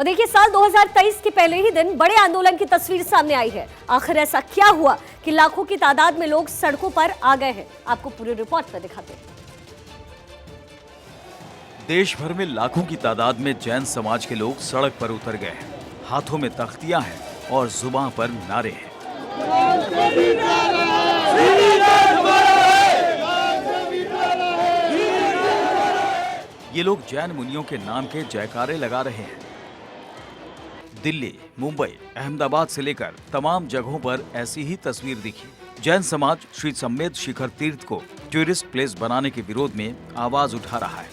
और देखिए, साल 2023 के पहले ही दिन बड़े आंदोलन की तस्वीर सामने आई है। आखिर ऐसा क्या हुआ कि लाखों की तादाद में लोग सड़कों पर आ गए हैं? आपको पूरी रिपोर्ट में दिखाते हैं। देश भर में लाखों की तादाद में जैन समाज के लोग सड़क पर उतर गए हैं। हाथों में तख्तियां हैं और जुबान पर नारे हैं। ये लोग जैन मुनियों के नाम के जयकारे लगा रहे हैं। दिल्ली, मुंबई, अहमदाबाद से लेकर तमाम जगहों पर ऐसी ही तस्वीर दिखी। जैन समाज श्री सम्मेद शिखर तीर्थ को टूरिस्ट प्लेस बनाने के विरोध में आवाज उठा रहा है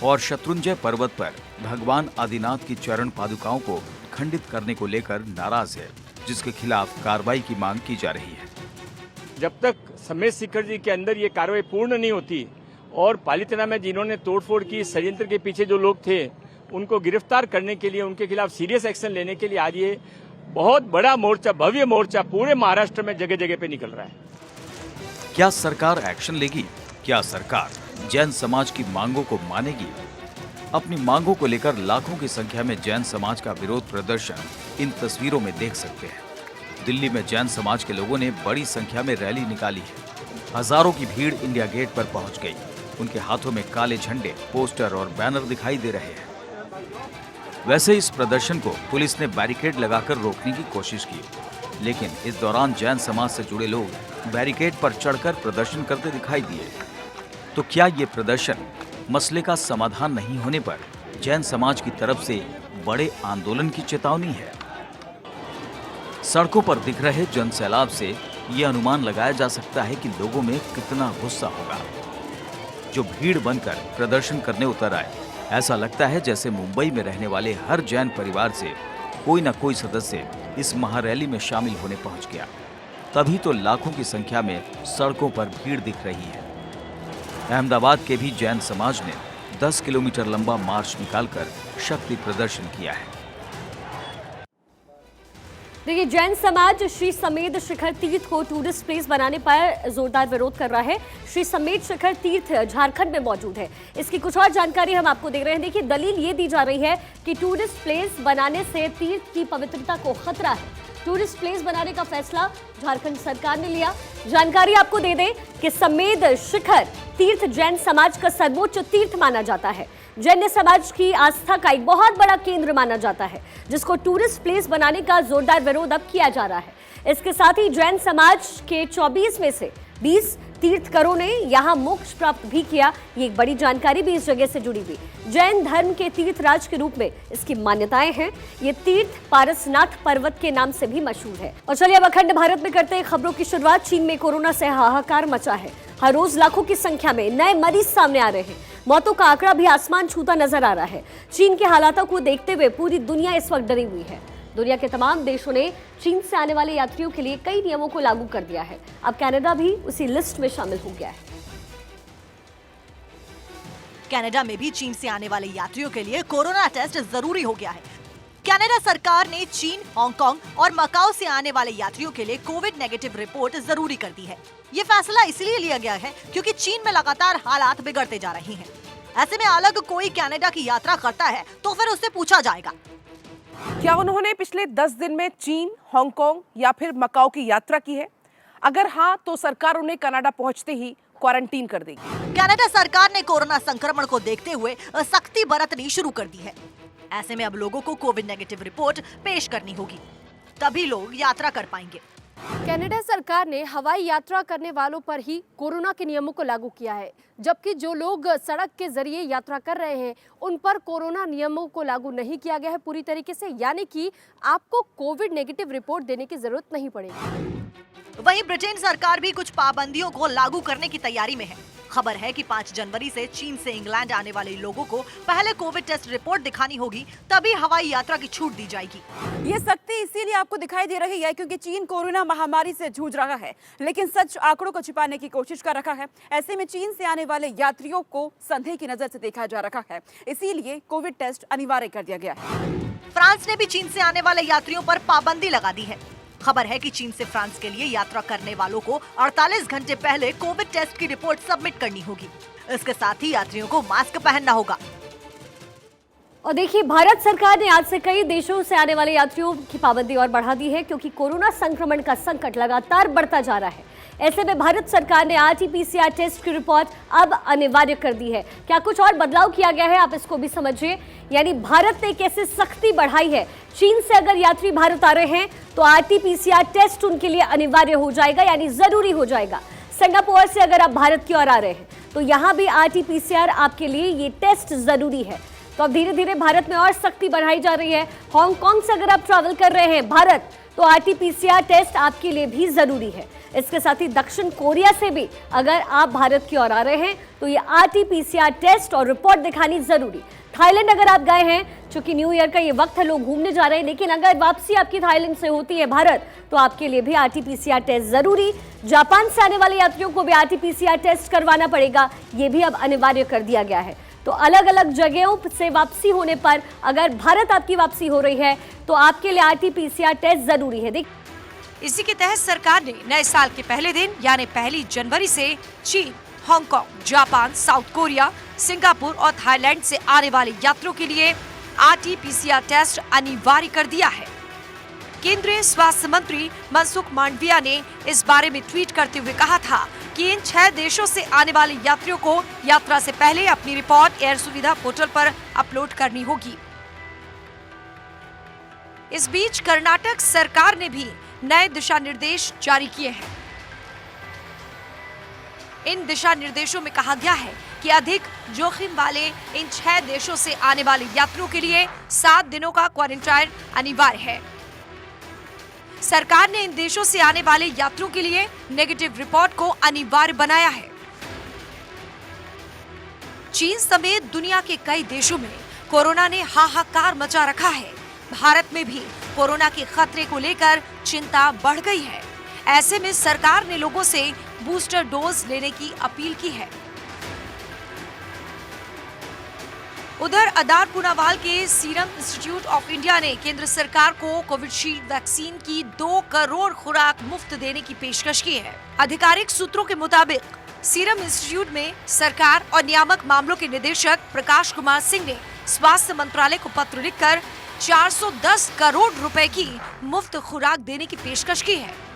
और शत्रुंजय पर्वत पर भगवान आदिनाथ की चरण पादुकाओं को खंडित करने को लेकर नाराज है, जिसके खिलाफ कार्रवाई की मांग की जा रही है। जब तक सम्मेद शिखर जी के अंदर ये कार्रवाई पूर्ण नहीं होती और पालितना में जिन्होंने तोड़फोड़ की, षड्यंत्र के पीछे जो लोग थे, उनको गिरफ्तार करने के लिए, उनके खिलाफ सीरियस एक्शन लेने के लिए आज ये बहुत बड़ा मोर्चा, भव्य मोर्चा पूरे महाराष्ट्र में जगह जगह पे निकल रहा है। क्या सरकार एक्शन लेगी? क्या सरकार जैन समाज की मांगों को मानेगी? अपनी मांगों को लेकर लाखों की संख्या में जैन समाज का विरोध प्रदर्शन इन तस्वीरों में देख सकते हैं। दिल्ली में जैन समाज के लोगों ने बड़ी संख्या में रैली निकाली है। हजारों की भीड़ इंडिया गेट पर पहुंच गई। उनके हाथों में काले झंडे, पोस्टर और बैनर दिखाई दे रहे हैं। वैसे इस प्रदर्शन को पुलिस ने बैरिकेड लगाकर रोकने की कोशिश की, लेकिन इस दौरान जैन समाज से जुड़े लोग बैरिकेड पर चढ़कर प्रदर्शन करते दिखाई दिए। तो क्या ये प्रदर्शन मसले का समाधान नहीं होने पर जैन समाज की तरफ से बड़े आंदोलन की चेतावनी है? सड़कों पर दिख रहे जनसैलाब से ये अनुमान लगाया जा सकता है कि लोगों में कितना गुस्सा होगा। जो भीड़ बनकर प्रदर्शन करने उतर आए, ऐसा लगता है जैसे मुंबई में रहने वाले हर जैन परिवार से कोई न कोई सदस्य इस महारैली में शामिल होने पहुंच गया। तभी तो लाखों की संख्या में सड़कों पर भीड़ दिख रही है। अहमदाबाद के भी जैन समाज ने 10 किलोमीटर लंबा मार्च निकालकर शक्ति प्रदर्शन किया है। देखिए, जैन समाज श्री सम्मेद शिखर तीर्थ को टूरिस्ट प्लेस बनाने पर जोरदार विरोध कर रहा है। श्री सम्मेद शिखर तीर्थ झारखंड में मौजूद है। इसकी कुछ और जानकारी हम आपको दे रहे हैं। देखिए, दलील ये दी जा रही है कि टूरिस्ट प्लेस बनाने से तीर्थ की पवित्रता को खतरा है। टूरिस्ट प्लेस बनाने का फैसला झारखंड सरकार ने लिया। जानकारी आपको दे दें कि सम्मेद शिखर तीर्थ जैन समाज का सर्वोच्च तीर्थ माना जाता है। जैन समाज की आस्था का एक बहुत बड़ा केंद्र माना जाता है, जिसको टूरिस्ट प्लेस बनाने का जोरदार विरोध अब किया जा रहा है। इसके साथ ही जैन समाज के 24 में से 20 तीर्थकरों ने यहां मोक्ष प्राप्त भी किया। ये एक बड़ी जानकारी भी इस जगह से जुड़ी हुई। जैन धर्म के तीर्थराज के रूप में इसकी मान्यताएं हैं। ये तीर्थ पारसनाथ पर्वत के नाम से भी मशहूर है। और चलिए अब अखंड भारत में करते हैं खबरों की शुरुआत। चीन में कोरोना से हाहाकार मचा है। हर रोज लाखों की संख्या में नए मरीज सामने आ रहे हैं। मौतों का आंकड़ा भी आसमान छूता नजर आ रहा है। चीन के हालातों को देखते हुए पूरी दुनिया इस वक्त डरी हुई है। दुनिया के तमाम देशों ने चीन से आने वाले यात्रियों के लिए कई नियमों को लागू कर दिया है। अब कनाडा भी उसी लिस्ट में शामिल हो गया है। कनाडा में भी चीन से आने वाले यात्रियों के लिए कोरोना टेस्ट जरूरी हो गया है। कनाडा सरकार ने चीन, हांगकांग और मकाओ से आने वाले यात्रियों के लिए कोविड नेगेटिव रिपोर्ट जरूरी कर दी है। ये फैसला इसलिए लिया गया है क्योंकि चीन में लगातार हालात बिगड़ते जा रहे हैं। ऐसे में अलग कोई कनाडा की यात्रा करता है तो फिर उससे पूछा जाएगा, क्या उन्होंने पिछले 10 दिन में चीन, हांगकांग या फिर मकाओ की यात्रा की है? अगर हाँ, तो सरकार उन्हें कनाडा पहुंचते ही क्वारंटीन कर देगी। कनाडा सरकार ने कोरोना संक्रमण को देखते हुए सख्ती बरतनी शुरू कर दी है। ऐसे में अब लोगों को कोविड नेगेटिव रिपोर्ट पेश करनी होगी, तभी लोग यात्रा कर पाएंगे। कनाडा सरकार ने हवाई यात्रा करने वालों पर ही कोरोना के नियमों को लागू किया है, जबकि जो लोग सड़क के जरिए यात्रा कर रहे हैं उन पर कोरोना नियमों को लागू नहीं किया गया है पूरी तरीके से, यानी कि आपको कोविड नेगेटिव रिपोर्ट देने की जरूरत नहीं पड़ेगी। वहीं ब्रिटेन सरकार भी कुछ पाबंदियों को लागू करने की तैयारी में है। खबर है कि 5 जनवरी से चीन से इंग्लैंड आने वाले लोगों को पहले कोविड टेस्ट रिपोर्ट दिखानी होगी, तभी हवाई यात्रा की छूट दी जाएगी। ये सख्ती इसीलिए आपको दिखाई दे रही है क्योंकि चीन कोरोना महामारी से जूझ रहा है, लेकिन सच आंकड़ों को छिपाने की कोशिश कर रहा है। ऐसे में चीन से आने वाले यात्रियों को संदेह की नजर से देखा जा रहा है, इसीलिए कोविड टेस्ट अनिवार्य कर दिया गया है। फ्रांस ने भी चीन से आने वाले यात्रियों पर पाबंदी लगा दी है। खबर है कि चीन से फ्रांस के लिए यात्रा करने वालों को 48 घंटे पहले कोविड टेस्ट की रिपोर्ट सबमिट करनी होगी। इसके साथ ही यात्रियों को मास्क पहनना होगा। और देखिए, भारत सरकार ने आज से कई देशों से आने वाले यात्रियों की पाबंदी और बढ़ा दी है, क्योंकि कोरोना संक्रमण का संकट लगातार बढ़ता जा रहा है। ऐसे में भारत सरकार ने RT-PCR टेस्ट की रिपोर्ट अब अनिवार्य कर दी है। क्या कुछ और बदलाव किया गया है, आप इसको भी समझिए। यानी भारत ने कैसे सख्ती बढ़ाई है। चीन से अगर यात्री भारत आ रहे हैं तो RT-PCR टेस्ट उनके लिए अनिवार्य हो जाएगा, यानी जरूरी हो जाएगा। सिंगापुर से अगर आप भारत की ओर आ रहे हैं तो यहाँ भी RT-PCR आपके लिए ये टेस्ट जरूरी है। तो अब धीरे धीरे भारत में और सख्ती बढ़ाई जा रही है। हांगकांग से अगर आप ट्रैवल कर रहे हैं भारत तो RT-PCR टेस्ट आपके लिए भी जरूरी है। इसके साथ ही दक्षिण कोरिया से भी अगर आप भारत की ओर आ रहे हैं तो ये RT-PCR टेस्ट और रिपोर्ट दिखानी जरूरी। थाईलैंड अगर आप गए हैं, चूंकि न्यू ईयर का ये वक्त है, लोग घूमने जा रहे हैं, लेकिन अगर वापसी आपकी थाईलैंड से होती है भारत तो आपके लिए भी RT-PCR टेस्ट जरूरी। जापान से आने वाले यात्रियों को भी RT-PCR टेस्ट करवाना पड़ेगा, ये भी अब अनिवार्य कर दिया गया है। तो अलग अलग जगहों से वापसी होने पर अगर भारत आपकी वापसी हो रही है तो आपके लिए RT-PCR टेस्ट जरूरी है। इसी के तहत सरकार ने नए साल के पहले दिन यानी 1 जनवरी से चीन, Hong Kong, Japan, south Korea, Singapore और थाईलैंड से आने वाले यात्रियों के लिए RT-PCR टेस्ट अनिवार्य कर दिया है। केंद्रीय स्वास्थ्य मंत्री मनसुख मांडविया ने इस बारे में ट्वीट करते हुए कहा था कि इन 6 देशों से आने वाले यात्रियों को यात्रा से पहले अपनी रिपोर्ट एयर सुविधा पोर्टल पर अपलोड करनी होगी। इस बीच कर्नाटक सरकार ने भी नए दिशा निर्देश जारी किए हैं। इन दिशा निर्देशों में कहा गया है कि अधिक जोखिम वाले इन 6 देशों से आने वाले यात्रियों के लिए 7 दिनों का क्वारंटाइन अनिवार्य है। सरकार ने इन देशों से आने वाले यात्रियों के लिए नेगेटिव रिपोर्ट को अनिवार्य बनाया है। चीन समेत दुनिया के कई देशों में कोरोना ने हाहाकार मचा रखा है। भारत में भी कोरोना के खतरे को लेकर चिंता बढ़ गई है। ऐसे में सरकार ने लोगों से बूस्टर डोज लेने की अपील की है। उधर अदार पूनावाला के सीरम इंस्टीट्यूट ऑफ इंडिया ने केंद्र सरकार को कोविशील्ड वैक्सीन की 2 करोड़ खुराक मुफ्त देने की पेशकश की है। आधिकारिक सूत्रों के मुताबिक सीरम इंस्टीट्यूट में सरकार और नियामक मामलों के निदेशक प्रकाश कुमार सिंह ने स्वास्थ्य मंत्रालय को पत्र लिखकर 410 करोड़ रुपए की मुफ्त खुराक देने की पेशकश की है।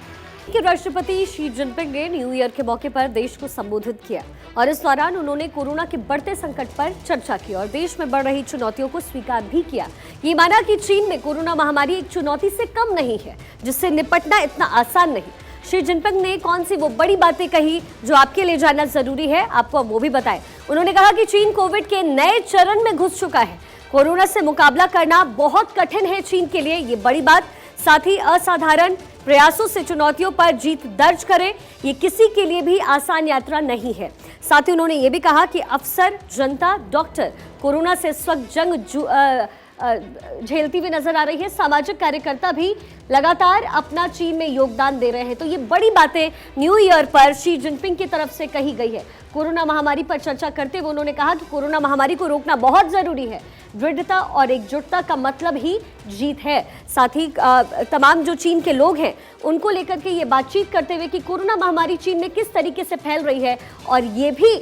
कि राष्ट्रपति शी जिनपिंग ने न्यू ईयर के मौके पर देश को संबोधित किया और इस दौरान उन्होंने कोरोना के बढ़ते संकट पर चर्चा की और देश में बढ़ रही चुनौतियों को स्वीकार भी किया। ये माना कि चीन में कोरोना महामारी एक चुनौती से कम नहीं है, जिससे निपटना इतना आसान नहीं। शी जिनपिंग ने कौन सी वो बड़ी बातें कही जो आपके लिए जानना जरूरी है, आपको वो भी बताएं। उन्होंने कहा कि चीन कोविड के नए चरण में घुस चुका है। कोरोना से मुकाबला करना बहुत कठिन है चीन के लिए, ये बड़ी बात। साथ ही असाधारण प्रयासों से चुनौतियों पर जीत दर्ज करें, ये किसी के लिए भी आसान यात्रा नहीं है। साथ ही उन्होंने ये भी कहा कि अफसर, जनता, डॉक्टर कोरोना से इस वक्त जंग झेलती हुई नजर आ रही है। सामाजिक कार्यकर्ता भी लगातार अपना चीन में योगदान दे रहे हैं। तो ये बड़ी बातें न्यू ईयर पर शी जिनपिंग की तरफ से कही गई है। कोरोना महामारी पर चर्चा करते हुए उन्होंने कहा कि कोरोना महामारी को रोकना बहुत जरूरी है। दृढ़ता और एकजुटता का मतलब ही जीत है। साथ ही तमाम जो चीन के लोग हैं उनको लेकर के ये बातचीत करते हुए कि कोरोना महामारी चीन में किस तरीके से फैल रही है, और ये भी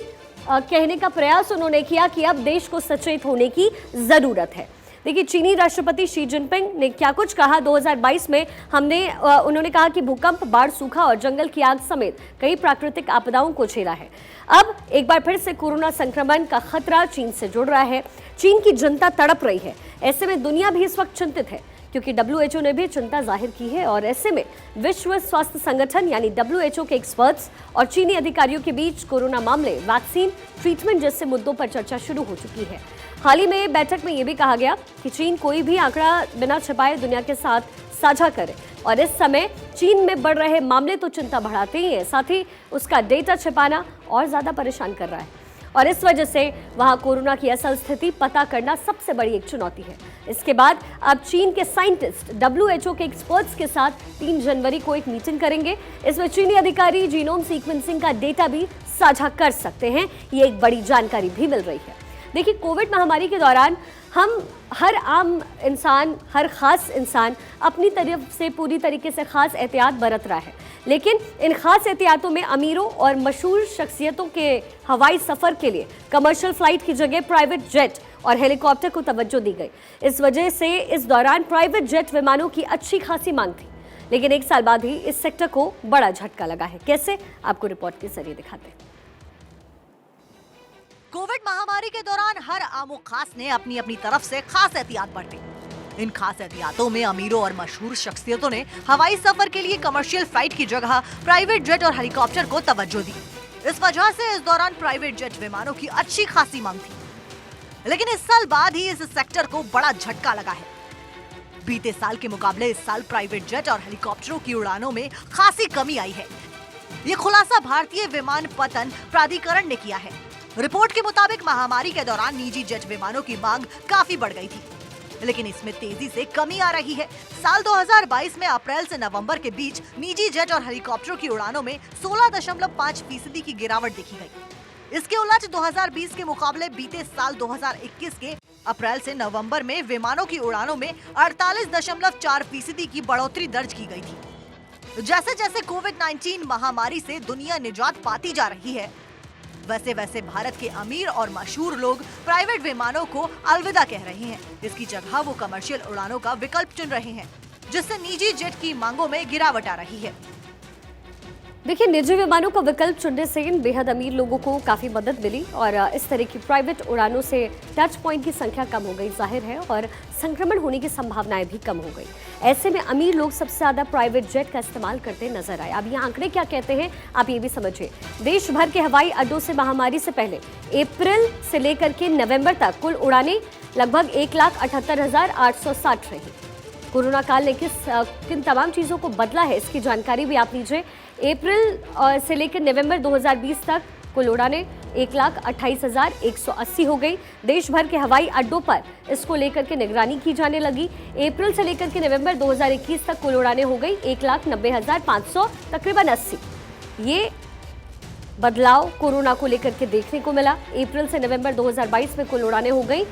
कहने का प्रयास उन्होंने किया कि अब देश को सचेत होने की जरूरत है। देखिए, चीनी राष्ट्रपति शी जिनपिंग ने क्या कुछ कहा। 2022 में उन्होंने कहा कि भूकंप, बाढ़, सूखा और जंगल की आग समेत कई प्राकृतिक आपदाओं को झेला है। अब एक बार फिर से कोरोना संक्रमण का खतरा चीन से जुड़ रहा है। चीन की जनता तड़प रही है। ऐसे में दुनिया भी इस वक्त चिंतित है, क्योंकि WHO ने भी चिंता जाहिर की है। और ऐसे में विश्व स्वास्थ्य संगठन यानी WHO के एक्सपर्ट्स और चीनी अधिकारियों के बीच कोरोना मामले, वैक्सीन, ट्रीटमेंट जैसे मुद्दों पर चर्चा शुरू हो चुकी है। हाल ही में बैठक में यह भी कहा गया कि चीन कोई भी आंकड़ा बिना छिपाए दुनिया के साथ साझा करे, और इस समय चीन में बढ़ रहे मामले तो चिंता बढ़ाते ही हैं, साथ ही उसका डेटा छिपाना और ज्यादा परेशान कर रहा है। और इस वजह से वहां कोरोना की असल स्थिति पता करना सबसे बड़ी एक चुनौती है। इसके बाद अब चीन के साइंटिस्ट WHO के एक्सपर्ट्स के साथ 3 जनवरी को एक मीटिंग करेंगे। इसमें चीनी अधिकारी जीनोम सीक्वेंसिंग का डेटा भी साझा कर सकते हैं। ये एक बड़ी जानकारी भी मिल रही है। देखिए, कोविड महामारी के दौरान हम हर आम इंसान, हर खास इंसान अपनी तरफ से पूरी तरीके से खास एहतियात बरत रहा है, लेकिन इन खास एहतियातों में अमीरों और मशहूर शख्सियतों के हवाई सफ़र के लिए कमर्शियल फ्लाइट की जगह प्राइवेट जेट और हेलीकॉप्टर को तवज्जो दी गई। इस वजह से इस दौरान प्राइवेट जेट विमानों की अच्छी खासी मांग थी, लेकिन एक साल बाद ही इस सेक्टर को बड़ा झटका लगा है। कैसे, आपको रिपोर्ट के जरिए दिखाते हैं। कोविड महामारी के दौरान हर आमो खास ने अपनी अपनी तरफ से खास एहतियात बरती। इन खास एहतियातों में अमीरों और मशहूर शख्सियतों ने हवाई सफर के लिए कमर्शियल फ्लाइट की जगह प्राइवेट जेट और हेलीकॉप्टर को तवज्जो दी। इस वजह से इस दौरान प्राइवेट जेट विमानों की अच्छी खासी मांग थी, लेकिन इस साल बाद ही इस सेक्टर को बड़ा झटका लगा है। बीते साल के मुकाबले इस साल प्राइवेट जेट और हेलीकॉप्टरों की उड़ानों में खासी कमी आई है। ये खुलासा भारतीय विमानपत्तन प्राधिकरण ने किया है। रिपोर्ट के मुताबिक महामारी के दौरान निजी जेट विमानों की मांग काफी बढ़ गई थी, लेकिन इसमें तेजी से कमी आ रही है। साल 2022 में अप्रैल से नवंबर के बीच निजी जेट और हेलीकॉप्टरों की उड़ानों में 16.5% की गिरावट देखी गई। इसके उलट 2020 के मुकाबले बीते साल 2021 के अप्रैल से नवंबर में विमानों की उड़ानों में 48.4% की बढ़ोतरी दर्ज की गई थी। जैसे जैसे कोविड-19 महामारी से दुनिया निजात पाती जा रही है, वैसे वैसे भारत के अमीर और मशहूर लोग प्राइवेट विमानों को अलविदा कह रहे हैं। इसकी जगह वो कमर्शियल उड़ानों का विकल्प चुन रहे हैं, जिससे निजी जेट की मांगों में गिरावट आ रही है। देखिए, निजी विमानों का विकल्प चुनने से इन बेहद अमीर लोगों को काफ़ी मदद मिली और इस तरह की प्राइवेट उड़ानों से टच पॉइंट की संख्या कम हो गई, जाहिर है, और संक्रमण होने की संभावनाएं भी कम हो गई। ऐसे में अमीर लोग सबसे ज़्यादा प्राइवेट जेट का इस्तेमाल करते नजर आए। अब ये आंकड़े क्या कहते हैं, आप ये भी समझिए। देश भर के हवाई अड्डों से महामारी से पहले अप्रैल से लेकर के नवंबर तक कुल उड़ानें लगभग 1,78,860 रही। कोरोना काल ने किन तमाम चीज़ों को बदला है, इसकी जानकारी भी आप लीजिए। अप्रैल से लेकर नवंबर 2020 तक कुल उड़ानें 1,28,180 हो गई। देश भर के हवाई अड्डों पर इसको लेकर के निगरानी की जाने लगी। अप्रैल से लेकर के नवंबर 2021 तक कुल उड़ानें हो गई 1,90,500, तकरीबन 80। ये बदलाव कोरोना को लेकर के देखने को मिला। अप्रैल से नवंबर 2022 में कुल उड़ानें हो गई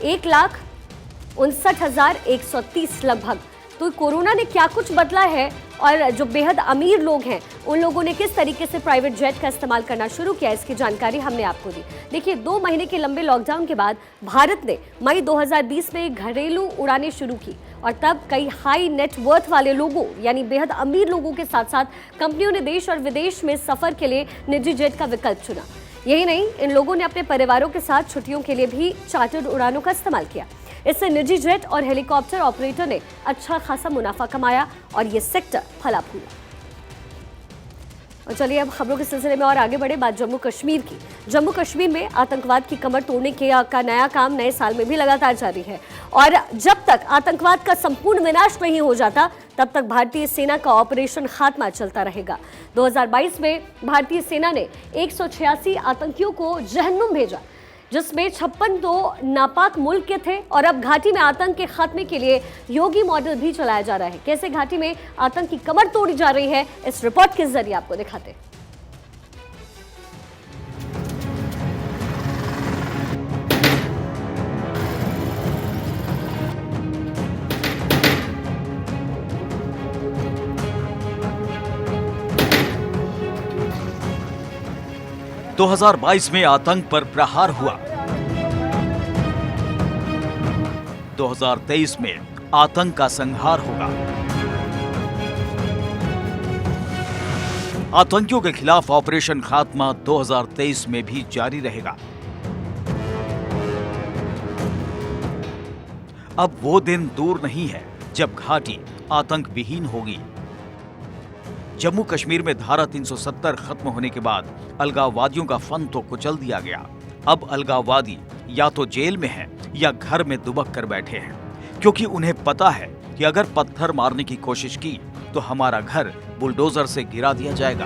1,59,130 लगभग। तो कोरोना ने क्या कुछ बदला है और जो बेहद अमीर लोग हैं उन लोगों ने किस तरीके से प्राइवेट जेट का इस्तेमाल करना शुरू किया, इसकी जानकारी हमने आपको दी। देखिए, 2 महीने के लंबे लॉकडाउन के बाद भारत ने मई 2020 में घरेलू उड़ानें शुरू की और तब कई हाई नेट वर्थ वाले लोगों यानी बेहद अमीर लोगों के साथ साथ कंपनियों ने देश और विदेश में सफर के लिए निजी जेट का विकल्प चुना। यही नहीं, इन लोगों ने अपने परिवारों के साथ छुट्टियों के लिए भी चार्टर्ड उड़ानों का इस्तेमाल किया। इससे निजी जेट और हेलीकॉप्टर ऑपरेटर ने अच्छा खासा मुनाफा कमाया और ये सेक्टर फला फूला। और चलिए अब खबरों के सिलसिले में और आगे बढ़े। बात जम्मू कश्मीर की। जम्मू कश्मीर में आतंकवाद की कमर तोड़ने का नया काम नए साल में भी लगातार जारी है और जब तक आतंकवाद का संपूर्ण विनाश नहीं हो जाता तब तक भारतीय सेना का ऑपरेशन खात्मा चलता रहेगा। 2022 में भारतीय सेना ने 186 आतंकियों को जहन्नुम भेजा, जिसमें 56 तो नापाक मुल्क के थे और अब घाटी में आतंक के खात्मे के लिए योगी मॉडल भी चलाया जा रहा है। कैसे घाटी में आतंक की कमर तोड़ी जा रही है, इस रिपोर्ट के जरिए आपको दिखाते हैं। तो 2022 में आतंक पर प्रहार हुआ। 2023 में आतंक का संहार होगा। आतंकियों के खिलाफ ऑपरेशन खात्मा 2023 में भी जारी रहेगा। अब वो दिन दूर नहीं है जब घाटी आतंक विहीन होगी। जम्मू कश्मीर में धारा 370 खत्म होने के बाद अलगाववादियों का फन तो कुचल दिया गया। अब अलगाववादी या तो जेल में हैं या घर में दुबक कर बैठे हैं, क्योंकि उन्हें पता है कि अगर पत्थर मारने की कोशिश की तो हमारा घर बुलडोजर से गिरा दिया जाएगा।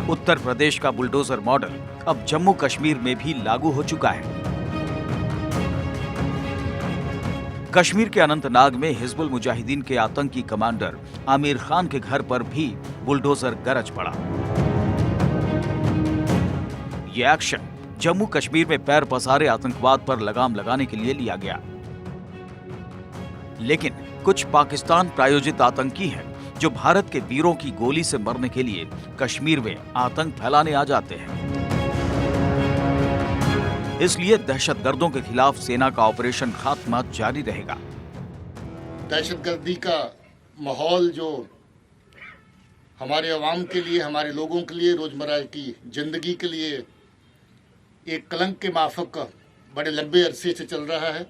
उत्तर प्रदेश का बुलडोजर मॉडल अब जम्मू कश्मीर में भी लागू हो चुका है। कश्मीर के अनंतनाग में हिजबुल मुजाहिदीन के आतंकी कमांडर आमिर खान के घर पर भी बुलडोजर गरज पड़ा। यह एक्शन जम्मू कश्मीर में पैर पसारे आतंकवाद पर लगाम लगाने के लिए लिया गया। लेकिन कुछ पाकिस्तान प्रायोजित आतंकी हैं जो भारत के वीरों की गोली से मरने के लिए कश्मीर में आतंक फैलाने आ जाते हैं। इसलिए दहशतगर्दों के खिलाफ सेना का ऑपरेशन खात्मा जारी रहेगा। दहशतगर्दी का माहौल जो हमारे अवाम के लिए, हमारे लोगों के लिए, रोजमर्रा की जिंदगी के लिए एक कलंक के माफक बड़े लंबे अरसे से चल रहा है,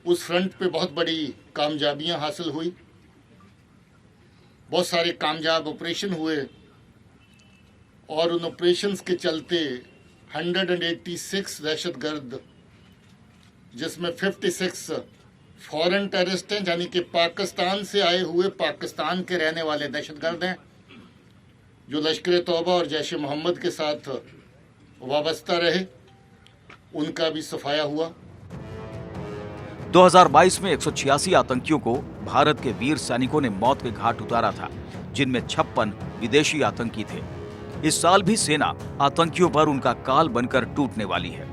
उस फ्रंट पे बहुत बड़ी कामयाबियां हासिल हुई। बहुत सारे कामयाब ऑपरेशन हुए और उन ऑपरेशंस के चलते 186 दहशतगर्द, जिसमें 56 फॉरेन टेररिस्ट हैं, यानी कि पाकिस्तान से आए हुए, पाकिस्तान के रहने वाले दहशतगर्द हैं, जो लश्कर तौबा और जैश मोहम्मद के साथ वाबस्ता रहे, उनका भी सफाया हुआ। 2022 में 186 आतंकियों को भारत के वीर सैनिकों ने मौत के घाट उतारा था, जिनमें 56 विदेशी आतंकी थे। इस साल भी सेना आतंकियों पर उनका काल बनकर टूटने वाली है।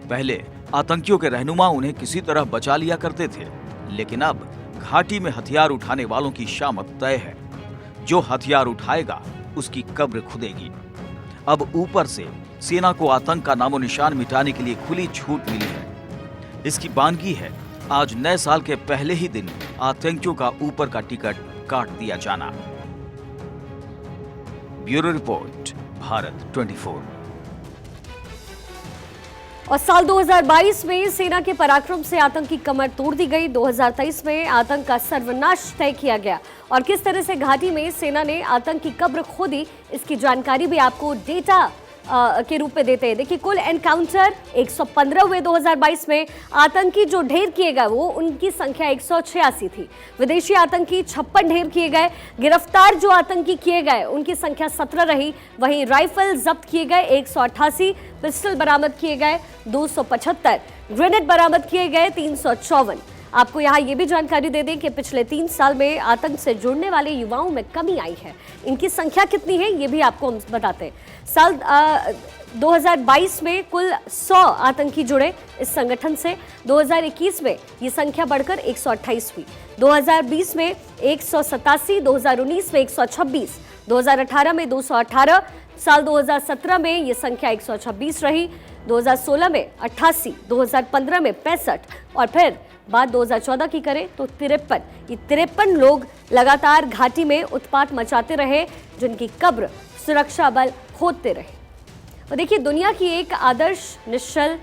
पहले आतंकियों के रहनुमा उन्हें किसी तरह बचा लिया करते थे, लेकिन अब घाटी में हथियार उठाने वालों की शामत तय है। जो हथियार उठाएगा उसकी कब्र खुदेगी। अब ऊपर से सेना को आतंक का नामो निशान मिटाने के लिए खुली छूट मिली है। इसकी बानगी है आज नए साल के पहले ही दिन आतंकियों का ऊपर का टिकट काट दिया जाना। Bureau report, Bharat 24। और साल 2022 में सेना के पराक्रम से आतंक की कमर तोड़ दी गई। 2023 में आतंक का सर्वनाश तय किया गया और किस तरह से घाटी में सेना ने आतंक की कब्र खोदी, इसकी जानकारी भी आपको डेटा के रूप में देते हैं। देखिए, कुल एनकाउंटर 115 हुए 2022 में। आतंकी जो ढेर किए गए वो उनकी संख्या 186 थी। विदेशी आतंकी 56 ढेर किए गए। गिरफ्तार जो आतंकी किए गए उनकी संख्या 17 रही। वहीं राइफल जब्त किए गए 188, पिस्टल बरामद किए गए 275, ग्रेनेड बरामद किए गए 354। आपको यहाँ ये भी जानकारी दे दें कि पिछले 3 साल में आतंक से जुड़ने वाले युवाओं में कमी आई है। इनकी संख्या कितनी है ये भी आपको हम बताते हैं। साल 2022 में कुल 100 आतंकी जुड़े इस संगठन से। 2021 में ये संख्या बढ़कर 128 हुई। 2020 में 187, 2019 में 126, 2018 में 218, साल 2017 में ये संख्या 126 रही, 2016 में 88, 2015 में 65 और फिर बात 2014 की करें तो 53। ये 53 लोग लगातार घाटी में उत्पात मचाते रहे, जिनकी कब्र सुरक्षा बल खोदते रहे। और देखिए, दुनिया की एक आदर्श, निश्चल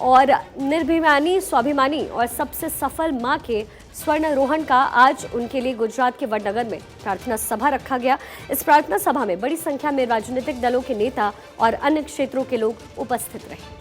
और निर्भिमानी, स्वाभिमानी और सबसे सफल मां के स्वर्णारोहण का आज उनके लिए गुजरात के वडनगर में प्रार्थना सभा रखा गया। इस प्रार्थना सभा में बड़ी संख्या में राजनीतिक दलों के नेता और अन्य क्षेत्रों के लोग उपस्थित रहे।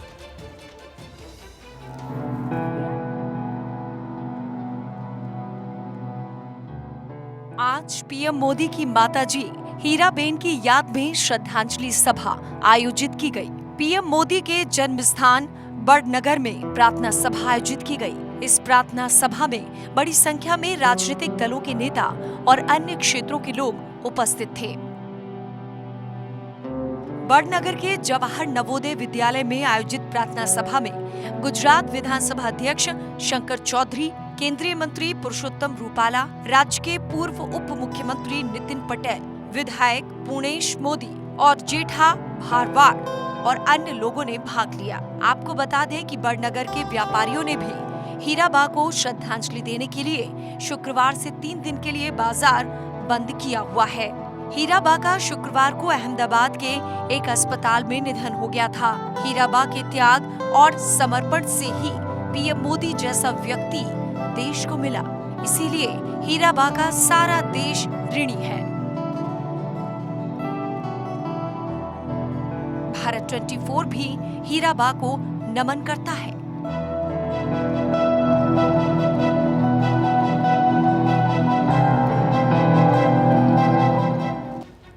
आज पीएम मोदी की माताजी हीराबेन की याद में श्रद्धांजलि सभा आयोजित की गई। पीएम मोदी के जन्म स्थान वडनगर में प्रार्थना सभा आयोजित की गई। इस प्रार्थना सभा में बड़ी संख्या में राजनीतिक दलों के नेता और अन्य क्षेत्रों के लोग उपस्थित थे। वडनगर के जवाहर नवोदय विद्यालय में आयोजित प्रार्थना सभा में गुजरात विधानसभा अध्यक्ष शंकर चौधरी, केंद्रीय मंत्री पुरुषोत्तम रूपाला, राज्य के पूर्व उप मुख्यमंत्री नितिन पटेल, विधायक पूर्णेश मोदी और जेठा भारवाड़ और अन्य लोगों ने भाग लिया। आपको बता दें कि वडनगर के व्यापारियों ने भी हीराबा को श्रद्धांजलि देने के लिए शुक्रवार से 3 दिन के लिए बाजार बंद किया हुआ है। हीराबा का शुक्रवार को अहमदाबाद के एक अस्पताल में निधन हो गया था। हीराबा के त्याग और समर्पण से ही पीएम मोदी जैसा व्यक्ति देश को मिला, इसीलिए हीराबा का सारा देश ऋणी है। भारत 24 भी हीराबा को नमन करता है।